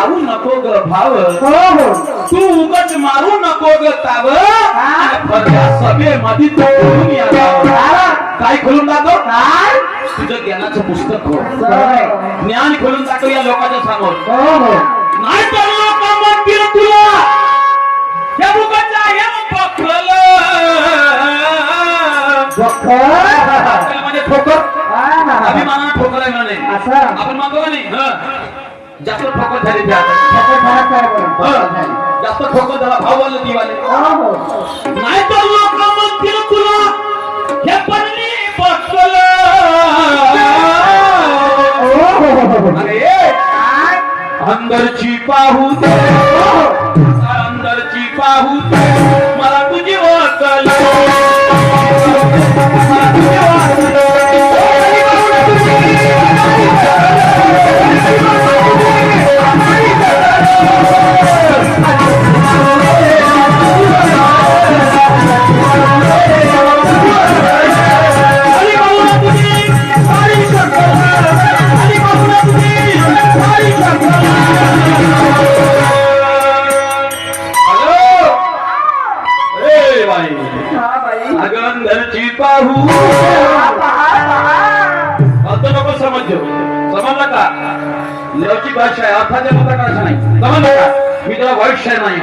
लावू नको ग भाव हो हो तू उगाच मारू नको ग ताव भरल्या सभेमध्ये तू बोलून यावं काय खोलून टाकतो काय तुझं ज्ञानाचं पुस्तक खोल होय. ज्ञान खोलून टाकतो या लोकांच्या समोर हो हो नाही तर लोक म्हणतील तुला या मुखाच्या हे पकडलं म्हणजे ठोकर अभिमानानं ठोकर आहे म्हणे असं आपण मागतो का नाही जास्त ठोकर झाली त्या जास्त ठोकर झाला भाव वाले ती वाले नाही तर लोक म्हणतील तुला हे पडली पकडलं अरे अंदरची पाहू दे अंदरची पाहू दे मला तुझी वाटल मला तुझी वाटल अगंधरची पाहू आता नको समजतो समजला का लवचिक भाषा आहे अर्थाच्या मता करायचं नाही समजलं का मी तुला वाईट शाय नाही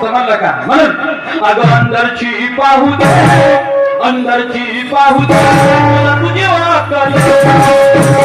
समजलं का म्हणून अगं अंदरची पाहू दे अंदरची पाहू दे मला तुझी वाटल